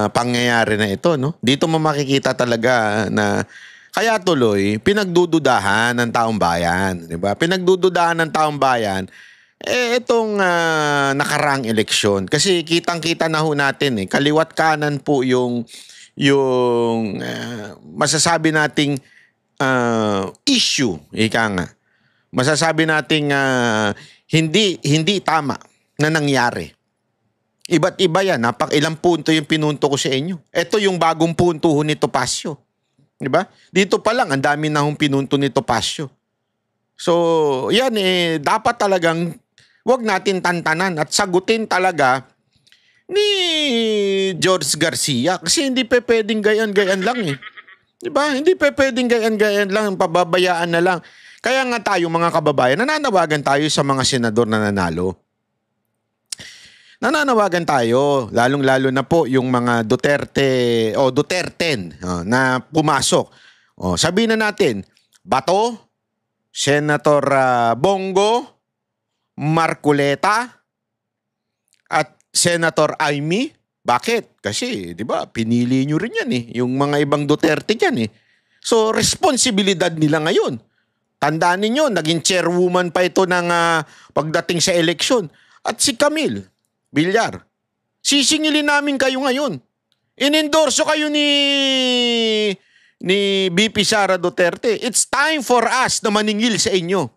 pangyayari na ito, no? Dito mo makikita talaga na kaya tuloy pinagdududahan ng taong bayan, 'di ba? Pinagdududahan ng taong bayan itong nakaraang eleksyon kasi kitang-kita na ho natin kaliwat kanan po yung masasabi nating issue, ika nga. Masasabi nating hindi tama na nangyari. Iba't iba yan. Ilang punto yung pinunto ko sa inyo. Ito yung bagong punto ho ni Topacio. Diba? Dito pa lang, ang dami na hong pinunto ni Topacio. So, yan dapat talagang wag natin tantanan at sagutin talaga ni George Garcia. Kasi hindi pa pwedeng gayan-gayan lang Diba? Hindi pa pwedeng gayan-gayan lang, pababayaan na lang. Kaya nga tayo mga kababayan, nananawagan tayo sa mga senador na nanalo. Nananawagan tayo, lalong-lalo na po yung mga Duterte o Duterten na pumasok. Sabihin na natin, Bato, Senator Bongo, Marcoleta, at Senator Amy. Bakit? Kasi, di ba, pinili nyo rin yan yung mga ibang Duterte yan So, responsibilidad nila ngayon. Tandaan ninyo, naging chairwoman pa ito ng pagdating sa eleksyon. At si Camille Villar, sisingilin namin kayo ngayon. Inendorso kayo ni VP Sara Duterte. It's time for us na maningil sa inyo.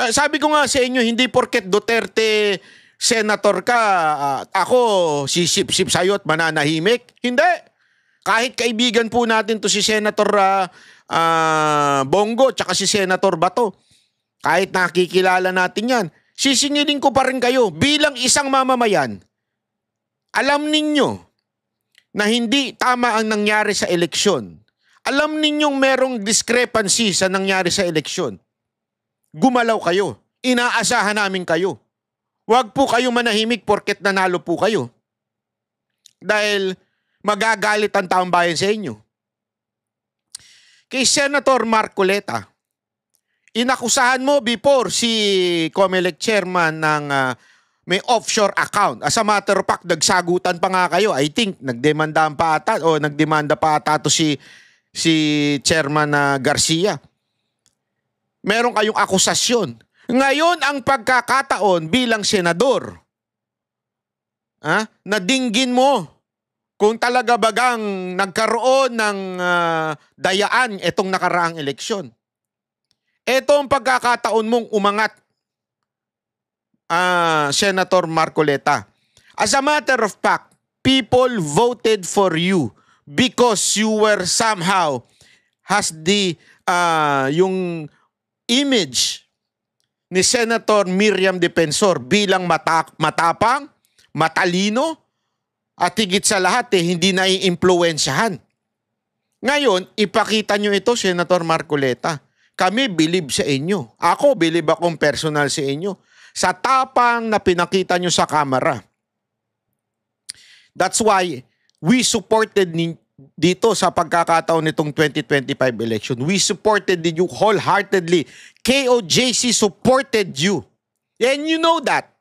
Sabi ko nga sa inyo, hindi porket Duterte senator ka, ako sisip-sip sa'yo at mananahimik. Hindi. Kahit kaibigan po natin to si Senator Bongo tsaka si Senator Bato. Kahit nakikilala natin yan, sisingilin ko pa rin kayo bilang isang mamamayan. Alam ninyo na hindi tama ang nangyari sa eleksyon. Alam ninyong merong discrepancy sa nangyari sa eleksyon. Gumalaw kayo. Inaasahan namin kayo. Huwag po kayo manahimik porket nanalo po kayo. Dahil magagalit ang taong bayan sa inyo. Kay Senator Marcoleta, inakusahan mo before si COMELEC chairman ng may offshore account. As a matter of fact, nagsagutan pa nga kayo. I think nagdemanda pa ata to si chairman Garcia. Meron kayong akusasyon. Ngayon ang pagkakataon bilang senador, na dinggin mo kung talaga bagang nagkaroon ng dayaan itong nakaraang eleksyon. Ito ang pagkakataon mong umangat, Senator Marcoleta. As a matter of fact, people voted for you because you were somehow has the yung image ni Senator Miriam Defensor bilang matapang, matalino, at higit sa lahat hindi nai-impluwensyahan. Ngayon, ipakita nyo ito, Senator Marcoleta. Kami believe sa inyo. Ako, believe akong personal sa inyo. Sa tapang na pinakita nyo sa kamera. That's why we supported dito sa pagkakataon nitong 2025 election. We supported you wholeheartedly. KOJC supported you. And you know that,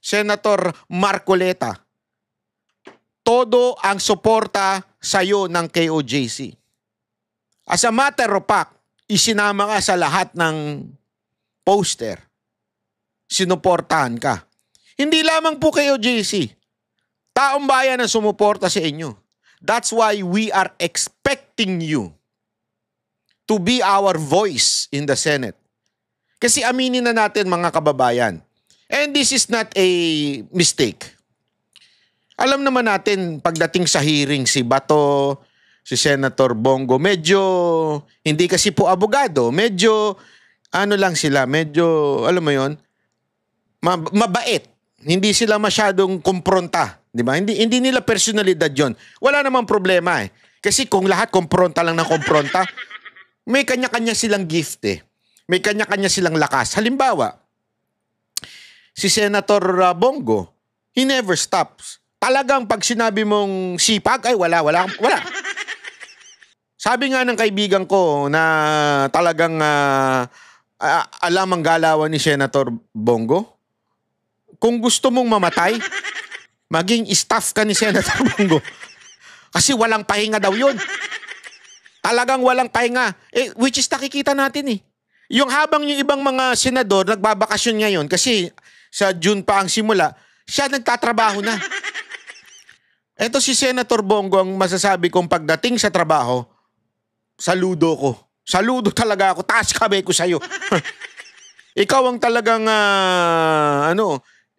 Senator Marcoleta. Todo ang suporta sa'yo ng KOJC. As a matter of fact, isinama ka sa lahat ng poster. Sinuportahan ka. Hindi lamang po KOJC. Taong bayan ang sumuporta sa inyo. That's why we are expecting you to be our voice in the Senate. Kasi aminin na natin mga kababayan, and this is not a mistake. Alam naman natin pagdating sa hearing si Bato, si Senator Bongo, medyo hindi kasi po abogado, medyo lang sila, medyo alam mo yon, mabait. Hindi sila masyadong kumpronta, di ba? Hindi nila personalidad yon. Wala namang problema Kasi kung lahat kumpronta lang ng kumpronta, may kanya-kanya silang gift May kanya-kanya silang lakas. Halimbawa, si Senator Bongo, he never stops. Talagang pag sinabi mong sipag, ay wala. Sabi nga ng kaibigan ko na talagang alam ang galawan ni Senator Bongo, kung gusto mong mamatay, maging staff ka ni Senator Bongo. Kasi walang pahinga daw yun. Talagang walang pahinga. Which is nakikita natin eh. Yung habang yung ibang mga senador nagbabakasyon ngayon kasi sa June pa ang simula, siya nagtatrabaho na. Eto si Senator Bongo ang masasabi kong pagdating sa trabaho, saludo ko. Saludo talaga ako. Taas kamay ko sa'yo. Ikaw ang talagang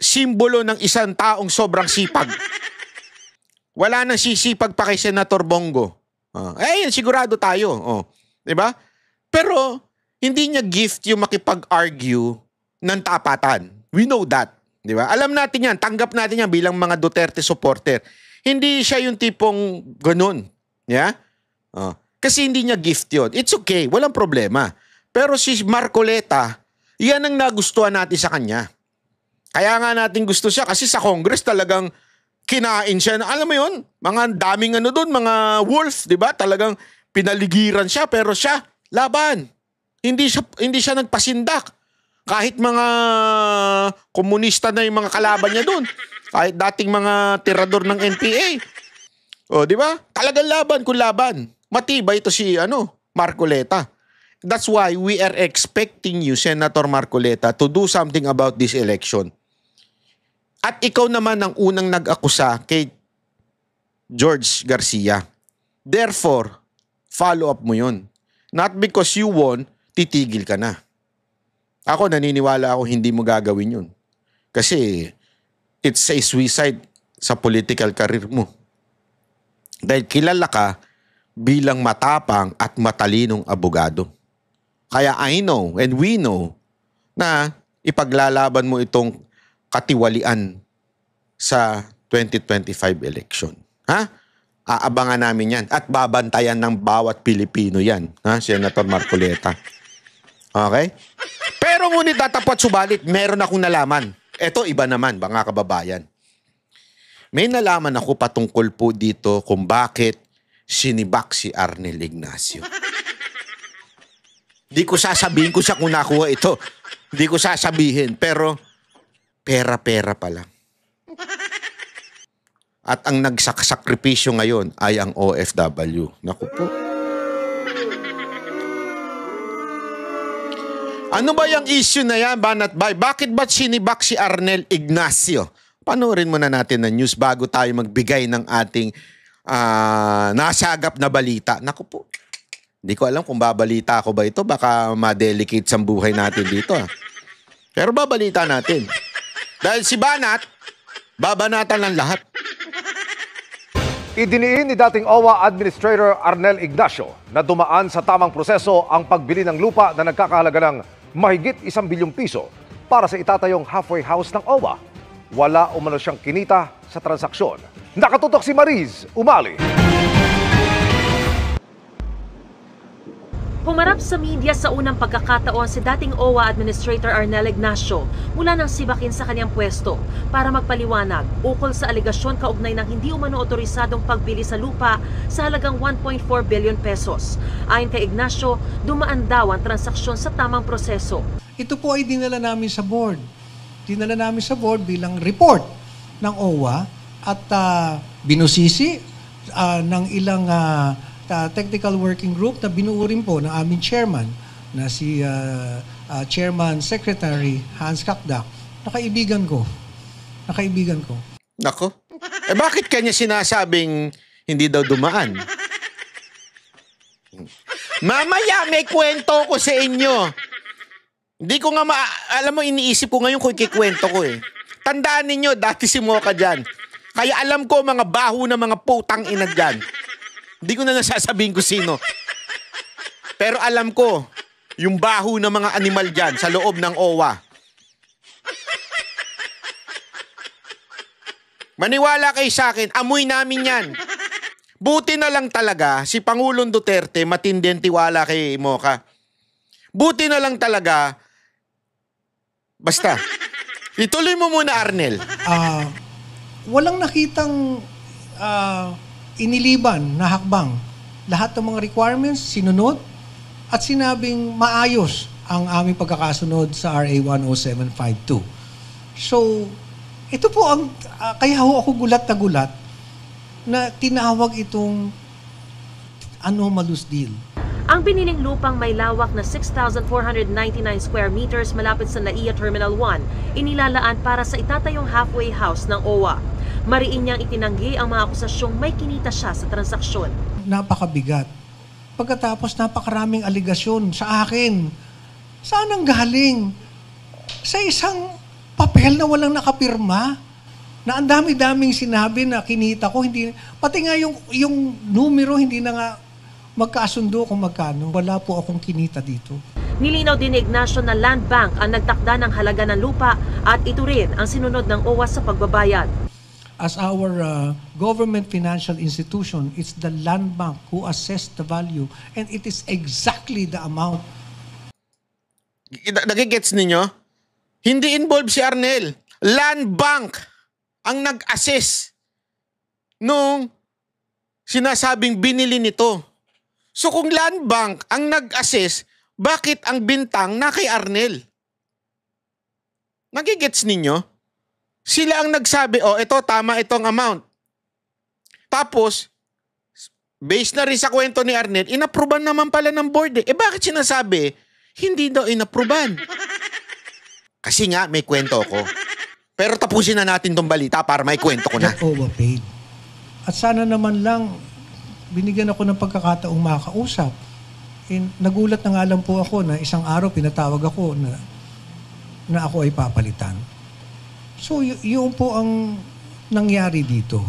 simbolo ng isang taong sobrang sipag. Wala nang sisipag pa kay Senator Bongo. Sigurado tayo. Diba? Pero hindi niya gift yung makipag-argue ng tapatan. We know that. Diba? Alam natin yan. Tanggap natin yan bilang mga Duterte supporter. Hindi siya yung tipong ganun. Yeah? Kasi hindi niya gift yun. It's okay. Walang problema. Pero si Marcoleta, yan ang nagustuhan natin sa kanya. Kaya nga natin gusto siya kasi sa Congress talagang kinain siya. Alam mo yun? Mga daming doon, mga wolf, di ba? Talagang pinaligiran siya pero siya, laban. Hindi siya nagpasindak. Kahit mga komunista na yung mga kalaban niya doon. Kahit dating mga tirador ng NPA. Di ba? Talagang laban kung laban. Matibay ito si Marcoleta. That's why we are expecting you, Senator Marcoleta, to do something about this election. At ikaw naman ang unang nag-akusa kay George Garcia. Therefore, follow up mo yun. Not because you won, titigil ka na. Ako naniniwala ako hindi mo gagawin yun. Kasi it's a suicide sa political career mo. Dahil kilala ka bilang matapang at matalinong abogado. Kaya I know and we know na ipaglalaban mo itong katiwalian sa 2025 election. Ha? Aabangan namin yan at babantayan ng bawat Pilipino yan. Ha? Senator Marcoleta. Okay? Pero ngunit tatapat subalit, meron akong nalaman. Ito iba naman, mga kababayan. May nalaman ako patungkol po dito kung bakit sinibak si Arnel Ignacio. Di ko sasabihin ko siya kung nakuha ito. Di ko sasabihin, pero pera-pera pa lang. At ang nagsakripisyo ngayon ay ang OFW. Naku po. Ano ba yung issue na yan, Banat Bay? Bakit ba sinibak si Arnel Ignacio? Panoorin muna natin ang news bago tayo magbigay ng ating nasagap na balita. Naku po. Hindi ko alam kung babalita ako ba ito. Baka ma-delicate sa buhay natin dito. Pero babalita natin. Dahil si Banat, babanatan ng lahat. Idiniin ni dating OWA Administrator Arnel Ignacio na dumaan sa tamang proseso ang pagbili ng lupa na nagkakahalaga ng mahigit 1 bilyong piso para sa itatayong halfway house ng OWA. Wala umano siyang kinita sa transaksyon. Nakatutok si Mariz Umali. Humarap sa media sa unang pagkakataon si dating OWA Administrator Arnel Ignacio mula nang sibakin sa kanyang pwesto para magpaliwanag ukol sa alegasyon kaugnay ng hindi umano otorisadong pagbili sa lupa sa halagang 1.4 billion pesos. Ayon kay Ignacio, dumaan daw ang transaksyon sa tamang proseso. Ito po ay dinala namin sa board. Dinala namin sa board bilang report ng OWA at binusisi ng ilang technical working group na binuo rin po ng aming chairman na si Chairman Secretary Hans Kakdak. Nakaibigan ko. Nako. Bakit kanya sinasabing hindi daw dumaan? Mamaya may kwento ko sa inyo. Hindi ko nga alam mo, iniisip ko ngayon kung ikikwento ko eh. Tandaan ninyo, dati si Mocha dyan. Kaya alam ko mga baho na mga putang ina dyan. Hindi ko na nasasabihin ko sino. Pero alam ko, yung baho ng mga animal dyan sa loob ng OWA. Maniwala kayo sa akin, amoy namin yan. Buti na lang talaga, si Pangulong Duterte matindi ang tiwala kay Mocha. Buti na lang talaga, basta, ituloy mo muna, Arnel. Walang nakitang iniliban na hakbang. Lahat ng mga requirements sinunod at sinabing maayos ang aming pagkakasunod sa RA 10752. So, Ito po ang, kaya ho ako gulat na tinawag itong anomalous deal. Ang biniling lupang may lawak na 6,499 square meters malapit sa NAIA Terminal 1, inilalaan para sa itatayong halfway house ng OWA. Mariin niyang itinanggi ang mga akusasyong may kinita siya sa transaksyon. Napakabigat. Pagkatapos napakaraming aligasyon sa akin. Saan ang galing? Sa isang papel na walang nakapirma, na ang dami-daming sinabi na kinita ko, hindi, pati nga yung numero hindi na nga magkasundo kung magkano. Wala po akong kinita dito. Nilinaw din ni Ignacio na Land Bank ang nagtakda ng halaga ng lupa at ito rin ang sinunod ng OWA sa pagbabayad. As our government financial institution, it's the Land Bank who assessed the value and it is exactly the amount. Nagigets ninyo? Hindi involved si Arnel. Land Bank ang nag-assess nung sinasabing binili nito. So kung Land Bank ang nag-assess, bakit ang bintang na kay Arnel? Nagigets ninyo? Sila ang nagsabi, ito tama itong amount. Tapos, based na rin sa kwento ni Arnel, inapruban naman pala ng board. Bakit sinasabi, hindi daw inapruban? Kasi nga, may kwento ko. Pero tapusin na natin tong balita para may kwento ko na. Overpaid. At sana naman lang, binigyan ako ng pagkakataong makakausap. Nagulat na nga lang po ako na isang araw pinatawag ako na ako ay papalitan. So, yun po ang nangyari dito.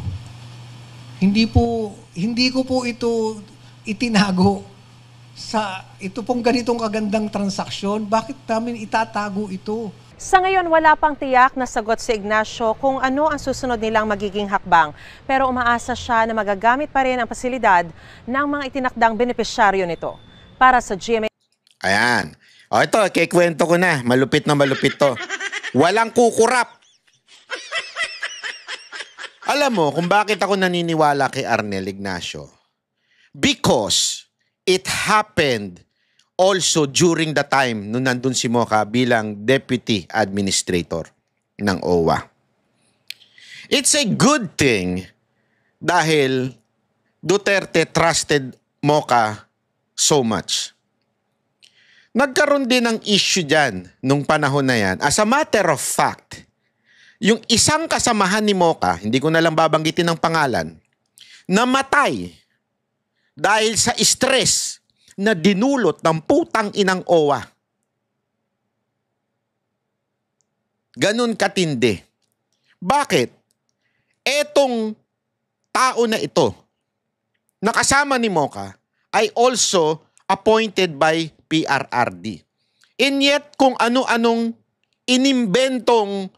Hindi ko po ito itinago sa ito pong ganitong kagandang transaksyon. Bakit namin itatago ito? Sa ngayon, wala pang tiyak na sagot si Ignacio kung ano ang susunod nilang magiging hakbang. Pero umaasa siya na magagamit pa rin ang pasilidad ng mga itinakdang benepisyaryo nito. Para sa GMA... Ayan. Ito, kikwento ko na. Malupit na malupit to. Walang kukurap. Alam mo kung bakit ako naniniwala kay Arnel Ignacio? Because it happened also during the time nung nandun si Moca bilang Deputy Administrator ng OWA. It's a good thing dahil Duterte trusted Moca so much. Nagkaroon din ng issue dyan nung panahon na yan. As a matter of fact, yung isang kasamahan ni Moca, hindi ko na lang babanggitin ng pangalan, namatay dahil sa stress na dinulot ng putang inang OWA. Ganun katindi. Bakit? Etong tao na ito, nakasama ni Moca, ay also appointed by PRRD. And yet, kung ano-anong inimbentong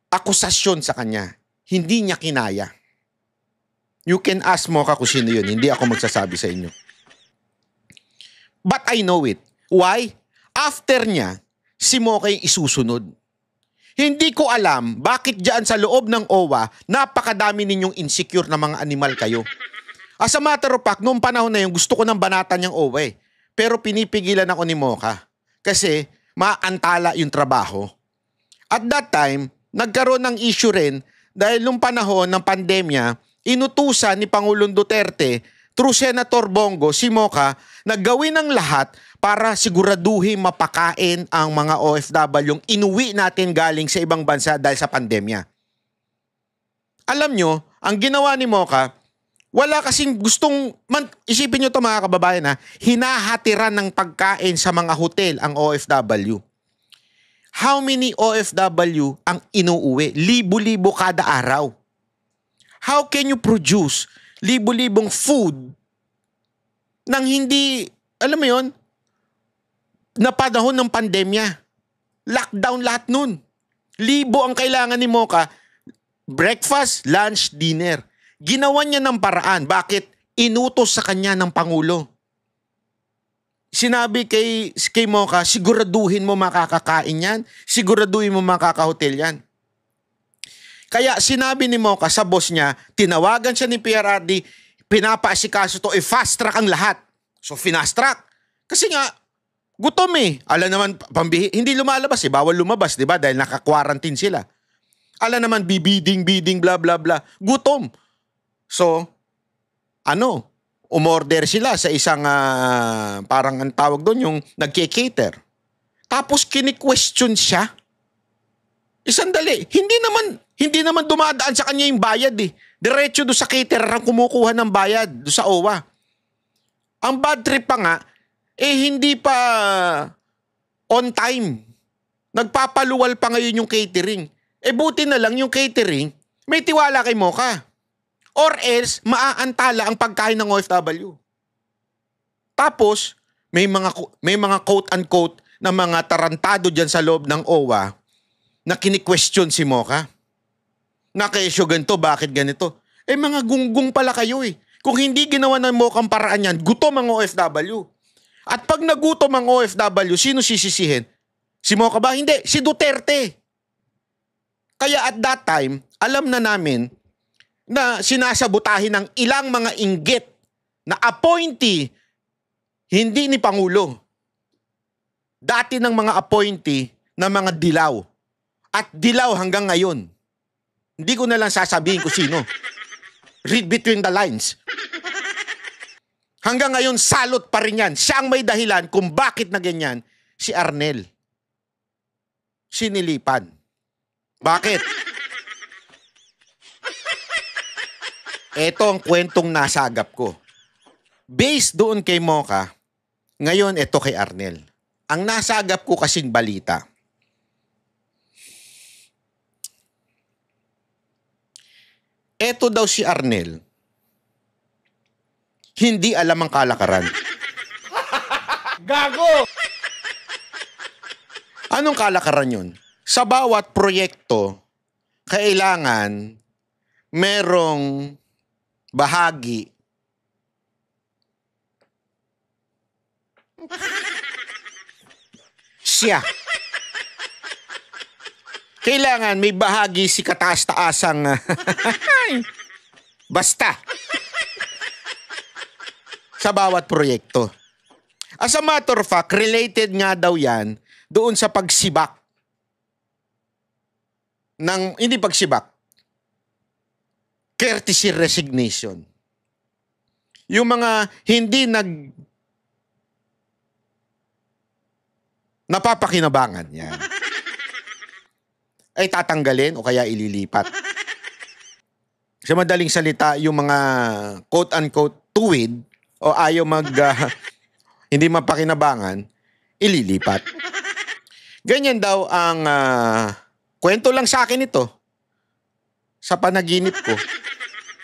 akusasyon sa kanya, hindi niya kinaya. You can ask Moca kung sino yun. Hindi ako magsasabi sa inyo. But I know it. Why? After niya, si Moca yung isusunod. Hindi ko alam bakit dyan sa loob ng OWA, napakadami ninyong insecure na mga animal kayo. As a matter of fact, noong panahon na yun, gusto ko ng banatan niyang OWA. Pero pinipigilan ako ni Moca. Kasi maantala yung trabaho. At that time, nagkaroon ng issue rin dahil nung panahon ng pandemya, inutusan ni Pangulong Duterte through Senator Bongo, si Moca, na gawin ang lahat para siguraduhin mapakain ang mga OFW yung inuwi natin galing sa ibang bansa dahil sa pandemya. Alam nyo, ang ginawa ni Moca, wala kasing gustong, isipin nyo to mga kababayan hinahatiran ng pagkain sa mga hotel ang OFW. How many OFW ang inuuwi? Libo-libo kada araw. How can you produce libo-libong food nang hindi, alam mo yon, na panahon ng pandemya? Lockdown lahat nun. Libo ang kailangan ni Moca. Breakfast, lunch, dinner. Ginawa niya ng paraan. Bakit? Inutos sa kanya ng Pangulo. Sinabi kay Moca, siguraduhin mo makakakain yan. Siguraduhin mo makakahotel yan. Kaya sinabi ni Moca sa boss niya, tinawagan siya ni PRRD, pinapaasikaso to, fast track ang lahat. So fast track. Kasi nga, Gutom eh. Ala naman, hindi lumalabas eh. Bawal lumabas, di ba? Dahil naka-quarantine sila. Ala naman, bibiding, bla bla bla. Gutom. So, umorder sila sa isang, parang ang tawag doon, yung nagke-cater. Tapos kini-question siya. Sandali, hindi naman dumadaan sa kanya yung bayad eh. Diretso doon sa caterer ang kumukuha ng bayad doon sa OWA. Ang bad trip pa nga, hindi pa on time. Nagpapaluwal pa ngayon yung catering. Buti na lang yung catering, may tiwala kay Mocha. Or else, maaantala ang pagkain ng OFW. Tapos, may mga quote-unquote na mga tarantado dyan sa loob ng OWA na kini-question si Mocha. Na kesyo ganito, bakit ganito? Mga gunggong pala kayo eh. Kung hindi ginawa ng Mocha ang paraan yan, gutom ang OFW. At pag nagutom ang OFW, sino sisisihin? Si Mocha ba? Hindi, si Duterte. Kaya at that time, alam na namin na sinasabutahin ng ilang mga inggit na appointee, hindi ni Pangulo. Dati ng mga appointee na mga dilaw. At dilaw hanggang ngayon. Hindi ko na lang sasabihin kung sino. Read between the lines. Hanggang ngayon, salot pa rin yan. Siya ang may dahilan kung bakit na ganyan si Arnel. Sinilipan. Bakit? Ito ang kwentong nasagap ko. Based doon kay Mocha, ngayon ito kay Arnel. Ang nasagap ko kasing balita. Ito daw si Arnel. Hindi alam ang kalakaran. Gago! Anong kalakaran yun? Sa bawat proyekto, kailangan merong bahagi siya. Kailangan may bahagi si kataas-taasang basta sa bawat proyekto. As a matter of fact, related nga daw yan doon sa pagsibak ng, hindi pagsibak, courtesy resignation. Yung mga hindi napapakinabangan yan ay tatanggalin o kaya ililipat. Sa madaling salita, yung mga quote-unquote tuwid o ayaw hindi mapakinabangan, ililipat. Ganyan daw ang kwento lang sa akin ito sa panaginip ko.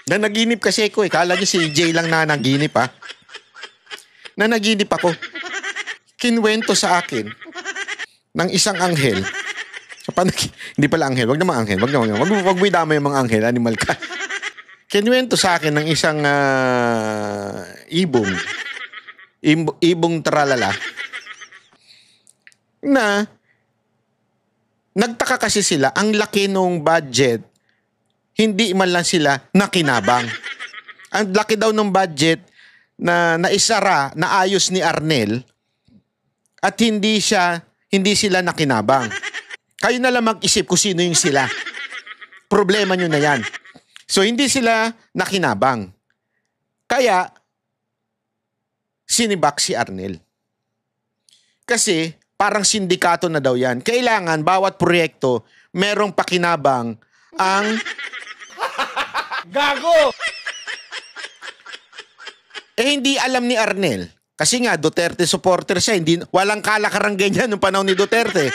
Nanaginip kasi ko eh. Kala niyo si Jay lang na naginip ha. Nanaginip ako. Kinwento sa akin ng isang anghel. Hindi pala anghel. Wag naman anghel. Wag mo idama yung mga anghel. Animal ka. Kinwento sa akin ng isang ibong. Ibong tralala. Na nagtaka kasi sila. Ang laki nung budget. Hindi man lang sila nakinabang. Ang laki daw ng budget na naisara, na ayos ni Arnel at hindi sila nakinabang. Kayo na lang mag-isip kung sino yung sila. Problema nyo na yan. So, hindi sila nakinabang. Kaya, sinibak si Arnel. Kasi, parang sindikato na daw yan. Kailangan, bawat proyekto, merong pakinabang ang Gago! Hindi alam ni Arnel. Kasi nga, Duterte supporter siya. Walang kalakaran ganyan nung panahon ni Duterte.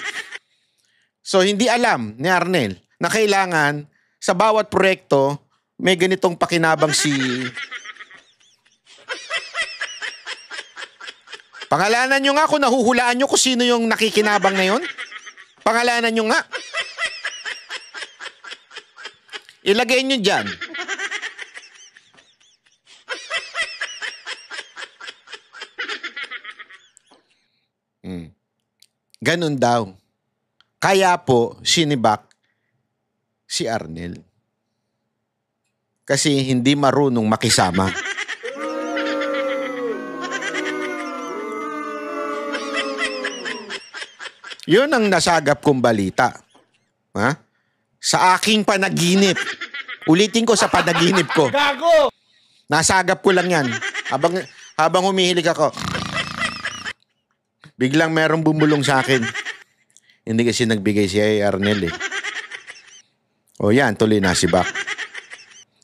So, hindi alam ni Arnel na kailangan sa bawat proyekto, may ganitong pakinabang si... Pangalanan nyo nga kung nahuhulaan nyo kung sino yung nakikinabang na yun. Pangalanan nyo nga. Ilagay nyo dyan. Ganun daw. Kaya po, sinibak si Arnel. Kasi hindi marunong makisama. Yun ang nasagap kong balita. Ha? Sa aking panaginip. Ulitin ko sa panaginip ko. Gago! Nasagap ko lang yan. Habang humihilig ako, biglang merong bumulong sa akin. Hindi kasi nagbigay si Arnel eh. O yan, tuloy na si Bak.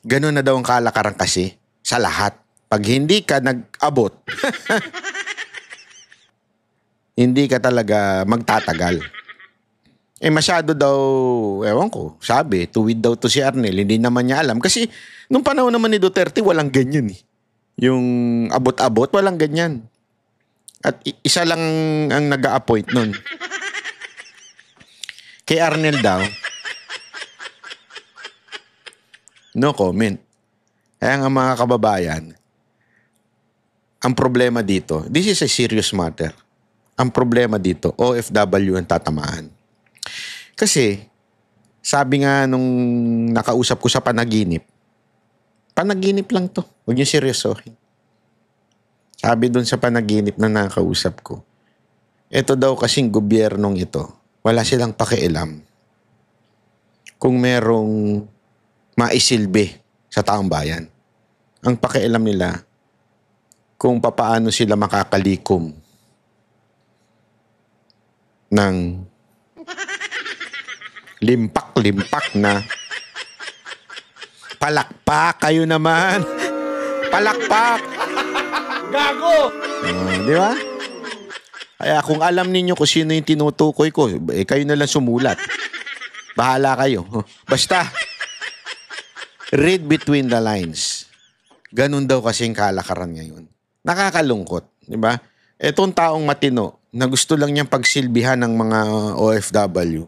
Ganun na daw ang kalakaran kasi sa lahat. Pag hindi ka nag-abot, hindi ka talaga magtatagal. Eh masyado daw, ewan ko, sabi, tuwid daw to si Arnel. Hindi naman niya alam. Kasi nung panahon naman ni Duterte, walang ganyan eh. Yung abot-abot, walang ganyan. At isa lang ang nag-a-appoint nun. Kay Arnel daw, no comment. Kaya nga mga kababayan, ang problema dito, this is a serious matter. Ang problema dito, OFW ang tatamaan. Kasi, sabi nga nung nakausap ko sa panaginip lang to. Huwag niyo seryosohin. Sabi dun sa panaginip na nakausap ko, ito daw kasing gobyernong ito, wala silang pakialam kung merong maisilbi sa taong bayan. Ang pakialam nila kung papaano sila makakalikom ng limpak-limpak na palakpak kayo naman. Palakpak. Gago! Di ba? Kaya kung alam ninyo kung sino yung tinutukoy ko, eh, kayo na lang sumulat. Bahala kayo. Basta, read between the lines. Ganun daw kasing kalakaran ngayon. Nakakalungkot. Di ba? Etong taong matino na gusto lang niyang pagsilbihan ng mga OFW,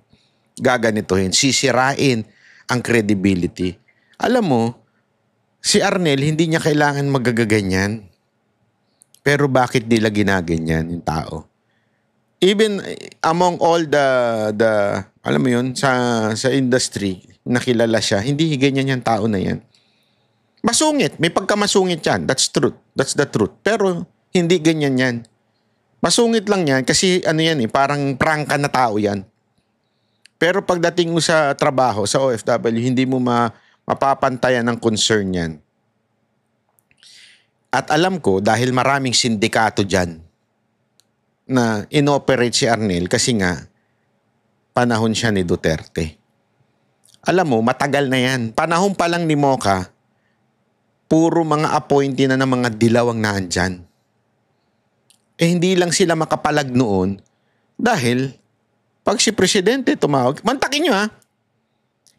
gaganituhin, sisirain ang credibility. Alam mo, si Arnel, hindi niya kailangan magagaganyan. Pero bakit nila ginaganyan yung tao? Even among all the alam mo yun, sa industry, nakilala siya, hindi ganyan yung tao na yan. Masungit, may pagkamasungit yan. That's truth. That's the truth. Pero hindi ganyan yan. Masungit lang yan kasi ano yan eh, parang prangka na tao yan. Pero pagdating mo sa trabaho, sa OFW, hindi mo mapapantayan ng concern yan. At alam ko, dahil maraming sindikato dyan na inoperate si Arnel kasi nga panahon siya ni Duterte. Alam mo, matagal na yan. Panahon pa lang ni Mocha, puro mga appointee na ng mga dilawang naandyan. Eh hindi lang sila makapalag noon dahil pag si Presidente tumawag, mantakin nyo ha,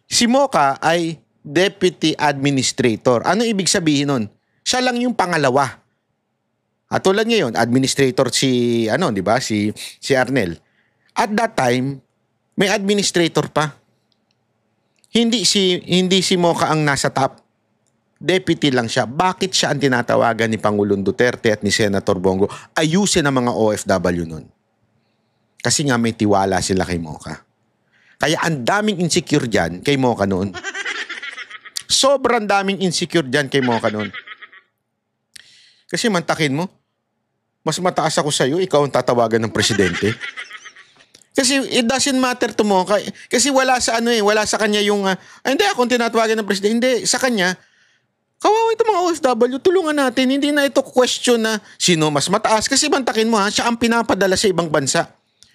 si Mocha ay Deputy Administrator. Ano ibig sabihin nun? Siya lang yung pangalawa. At tulad ngayon, Administrator si, di ba? Si Arnel. At that time, may Administrator pa. Hindi si Mocha ang nasa top. Deputy lang siya. Bakit siya ang tinatawagan ni Pangulong Duterte at ni Senator Bongo? Ayusin ang mga OFW nun. Kasi nga may tiwala sila kay Mocha. Kaya ang daming insecure dyan kay Mocha noon. Sobrang daming insecure dyan kay Mocha noon. Kasi mantakin mo, mas mataas ako sa'yo, ikaw ang tatawagan ng presidente. Kasi it doesn't matter to Mocha. Kasi wala sa wala sa kanya yung, hindi akong tinatawagan ng presidente. Hindi, sa kanya, kawawa ito mga OFW, tulungan natin. Hindi na ito question na sino mas mataas. Kasi mantakin mo siya ang pinapadala sa ibang bansa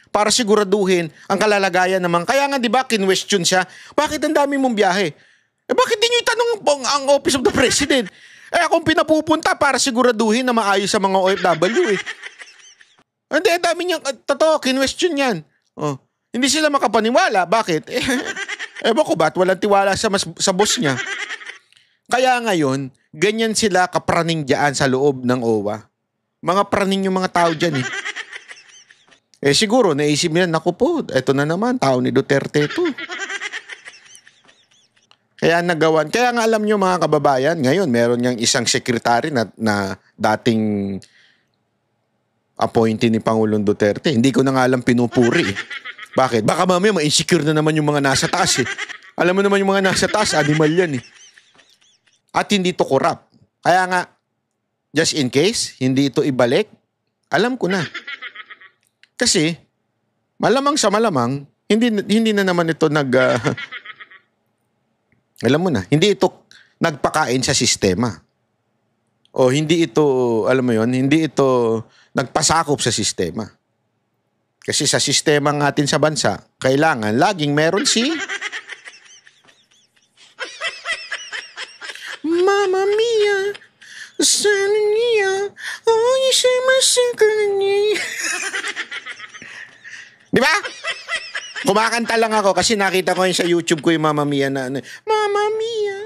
para siguraduhin ang kalalagayan naman. Kaya nga, di ba, kinwestiyon siya, bakit ang dami mong biyahe? Eh, bakit di nyo itanong ang Office of the President? Eh, akong pinapupunta para siguraduhin na maayos sa mga OFW eh. Hindi, dami niyang, totoo, kinwestiyon yan. Oh, hindi sila makapaniwala. Bakit? Ewan ko ba't walang tiwala sa boss niya. Kaya ngayon, ganyan sila kapraning dyan sa loob ng OWA. Mga praning yung mga tao dyan eh. Eh siguro, naisip nila, naku po, eto na naman, tao ni Duterte ito. Kaya nagawan. Kaya nga alam nyo mga kababayan, ngayon meron niyang isang sekretary na dating appointee ni Pangulong Duterte. Hindi ko na nga alam pinupuri eh. Bakit? Baka mamaya ma-insecure na naman yung mga nasa taas eh. Alam mo naman yung mga nasa taas, animal yan eh. At hindi to corrupt. Kaya nga, just in case, hindi ito ibalik, alam ko na. Kasi, malamang sa malamang, hindi na naman ito alam mo na, hindi ito nagpakain sa sistema. O hindi ito, alam mo yon, hindi ito nagpasakop sa sistema. Kasi sa sistema natin sa bansa, kailangan laging meron si Mama Mia, sana niya, oh, isa'y masakal niya. Di ba? Kumakanta lang ako kasi nakita ko yun sa YouTube ko yung Mama Mia na, Mama Mia.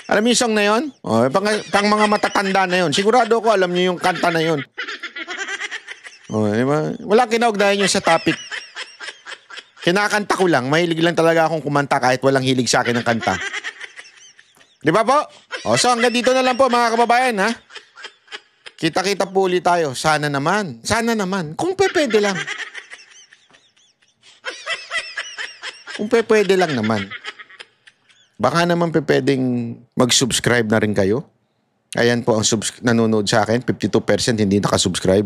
Alam niyo yung song na yun? Oh, pang mga matatanda na yun. Sigurado ko alam niyo yung kanta na yun. Oh, diba? Walang kinaugnayan yun sa topic. Kinakanta ko lang. Mahilig lang talaga akong kumanta kahit walang hilig sa akin ng kanta. Di ba po? O, so hanggang dito na lang po mga kababayan, ha? Kita-kita po ulit tayo. Sana naman. Sana naman. Kung pwede lang. Kung pwede lang naman. Baka naman pwedeng mag-subscribe na rin kayo. Ayan po ang nanonood sa akin. 52% hindi nakasubscribe.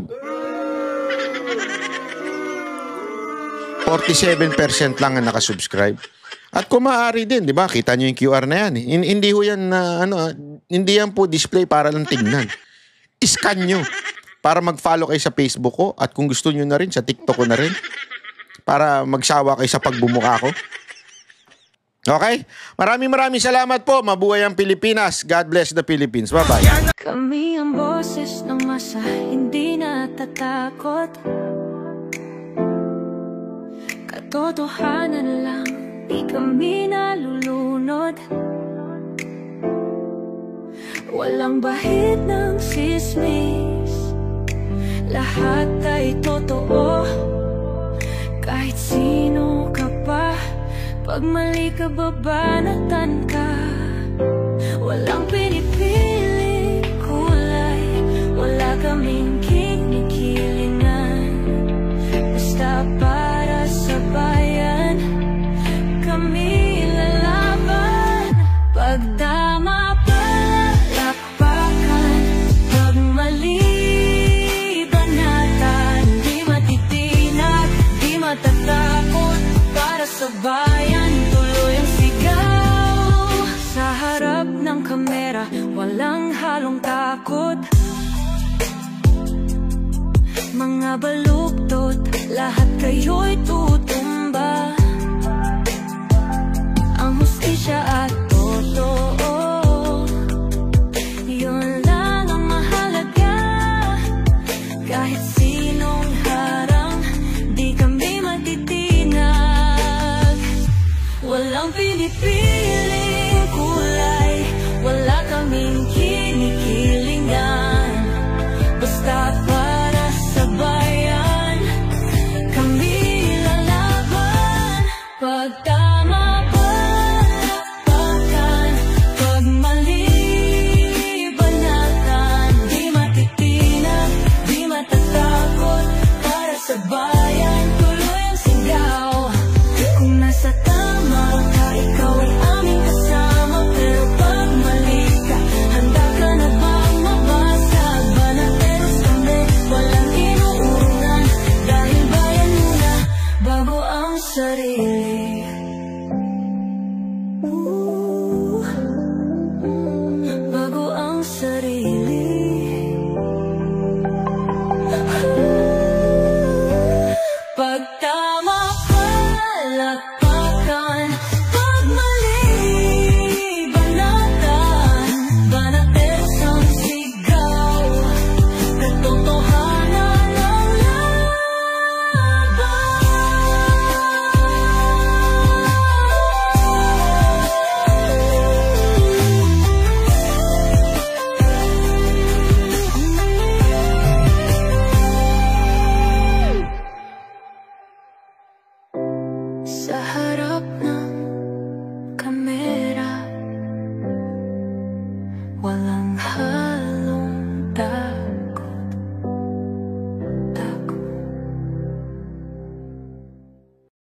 47% lang ang nakasubscribe. At kung maaari din, di ba? Kita nyo yung QR na yan. Hindi ho yan hindi yan po display para lang tingnan. I-scan nyo para mag-follow kayo sa Facebook ko at kung gusto nyo na rin, sa TikTok ko na rin para magsawa kayo sa pagbumuka ko. Okay? Maraming salamat po. Mabuhay ang Pilipinas. God bless the Philippines. Bye-bye. Kami ang boses ng masa, hindi natatakot. Katotohanan lang, di kami nalulunod. Walang bahid ng sismis, lahat ay totoo. Kahit sino ka pa, pag mali ka babanatan ka. Walang pinipili kulay, wala kaming kinikilingan. Basta para sa bayan, kami lalaban. Pagdama palakpakan, pag mali banatan. Di matitinag, di matatakot, para sa bayan tuloy ang sigaw. Sa harap ng kamera, walang halong takot. Mga baluktot, lahat kayo'y tutuwa.